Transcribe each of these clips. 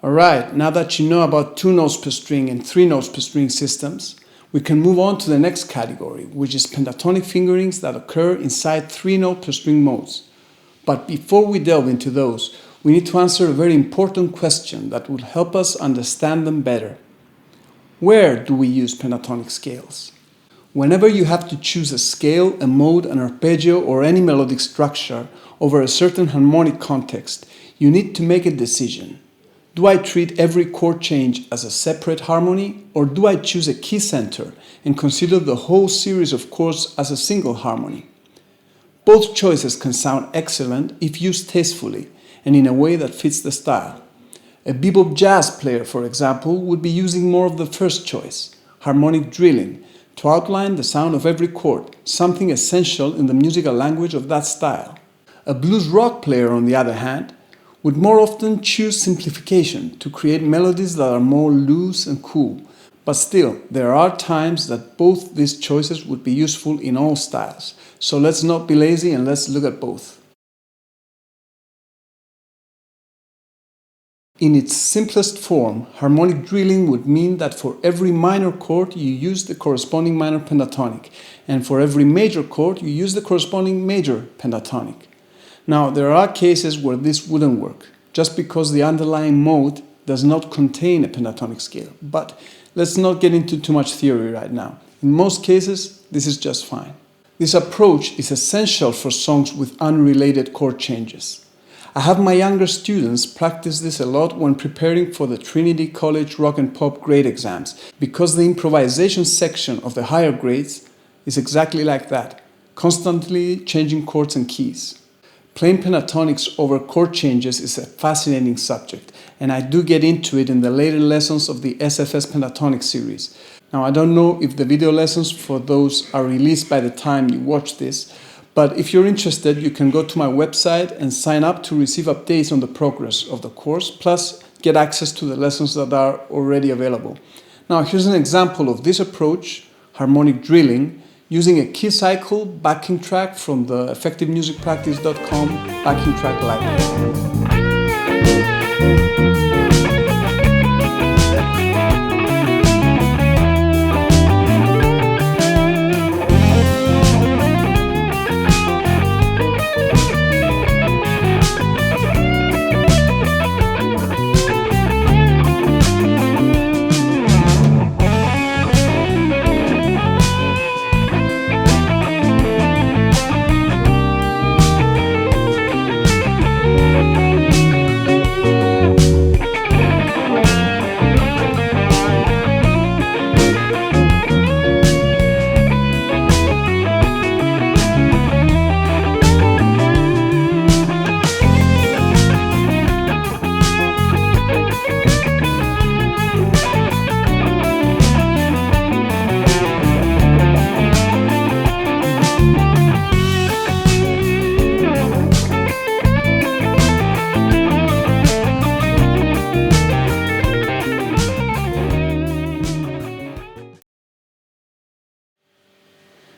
Alright, now that you know about 2 notes per string and 3 notes per string systems, we can move on to the next category, which is pentatonic fingerings that occur inside 3 note per string modes. But before we delve into those, we need to answer a very important question that will help us understand them better. Where do we use pentatonic scales? Whenever you have to choose a scale, a mode, an arpeggio, or any melodic structure over a certain harmonic context, you need to make a decision. Do I treat every chord change as a separate harmony, or do I choose a key center and consider the whole series of chords as a single harmony? Both choices can sound excellent if used tastefully and in a way that fits the style. A bebop jazz player, for example, would be using more of the first choice, harmonic drilling, to outline the sound of every chord, something essential in the musical language of that style. A blues rock player, on the other hand, would more often choose simplification to create melodies that are more loose and cool. But still, there are times that both these choices would be useful in all styles. So let's not be lazy and let's look at both. In its simplest form, harmonic drilling would mean that for every minor chord you use the corresponding minor pentatonic, and for every major chord you use the corresponding major pentatonic. Now, there are cases where this wouldn't work, just because the underlying mode does not contain a pentatonic scale. But let's not get into too much theory right now. In most cases, this is just fine. This approach is essential for songs with unrelated chord changes. I have my younger students practice this a lot when preparing for the Trinity College Rock and Pop grade exams, because the improvisation section of the higher grades is exactly like that, constantly changing chords and keys. Playing pentatonics over chord changes is a fascinating subject, and I do get into it in the later lessons of the SFS Pentatonic series. Now, I don't know if the video lessons for those are released by the time you watch this, but if you're interested, you can go to my website and sign up to receive updates on the progress of the course, plus get access to the lessons that are already available. Now, here's an example of this approach, harmonic drilling, using a key cycle backing track from the effectivemusicpractice.com backing track library.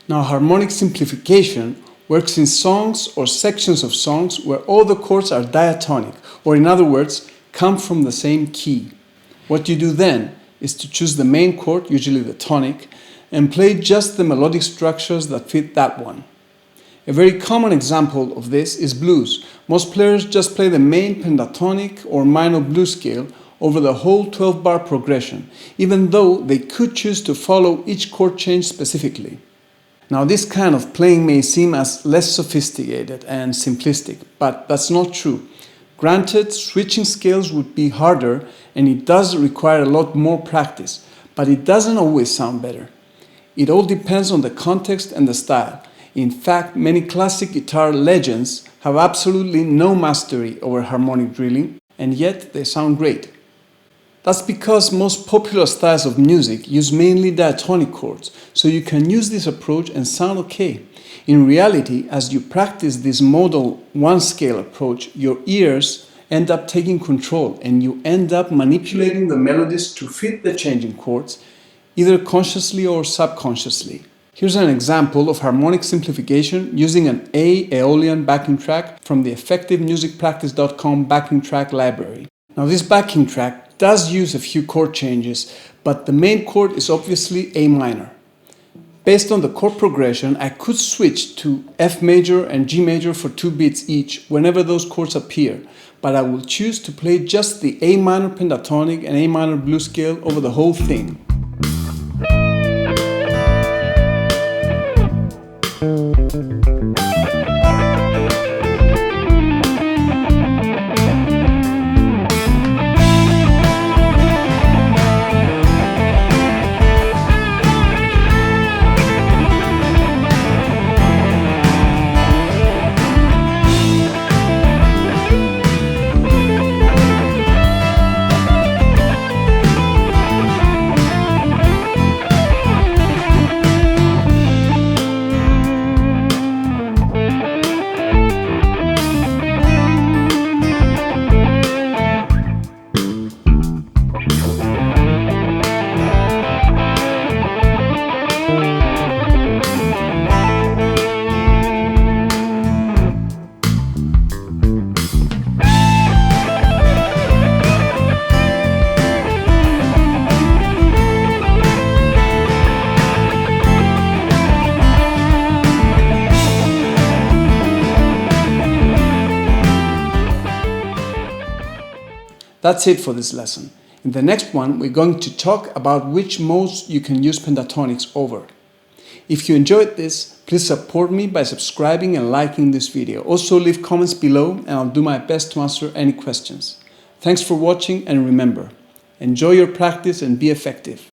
Now, harmonic simplification works in songs or sections of songs where all the chords are diatonic, or in other words, come from the same key. What you do then is to choose the main chord, usually the tonic, and play just the melodic structures that fit that one. A very common example of this is blues. Most players just play the main pentatonic or minor blues scale over the whole 12-bar progression, even though they could choose to follow each chord change specifically. Now, this kind of playing may seem as less sophisticated and simplistic, but that's not true. Granted, switching scales would be harder and it does require a lot more practice, but it doesn't always sound better. It all depends on the context and the style. In fact, many classic guitar legends have absolutely no mastery over harmonic drilling, and yet they sound great. That's because most popular styles of music use mainly diatonic chords, so you can use this approach and sound okay. In reality, as you practice this modal one-scale approach, your ears end up taking control and you end up manipulating the melodies to fit the changing chords, either consciously or subconsciously. Here's an example of harmonic simplification using an A Aeolian backing track from the effectivemusicpractice.com backing track library. Now this backing track does use a few chord changes, but the main chord is obviously A minor. Based on the chord progression, I could switch to F major and G major for 2 beats each whenever those chords appear, but I will choose to play just the A minor pentatonic and A minor blues scale over the whole thing. That's it for this lesson. In the next one, we're going to talk about which modes you can use pentatonics over. If you enjoyed this, please support me by subscribing and liking this video. Also leave comments below and I'll do my best to answer any questions. Thanks for watching, and remember, enjoy your practice and be effective.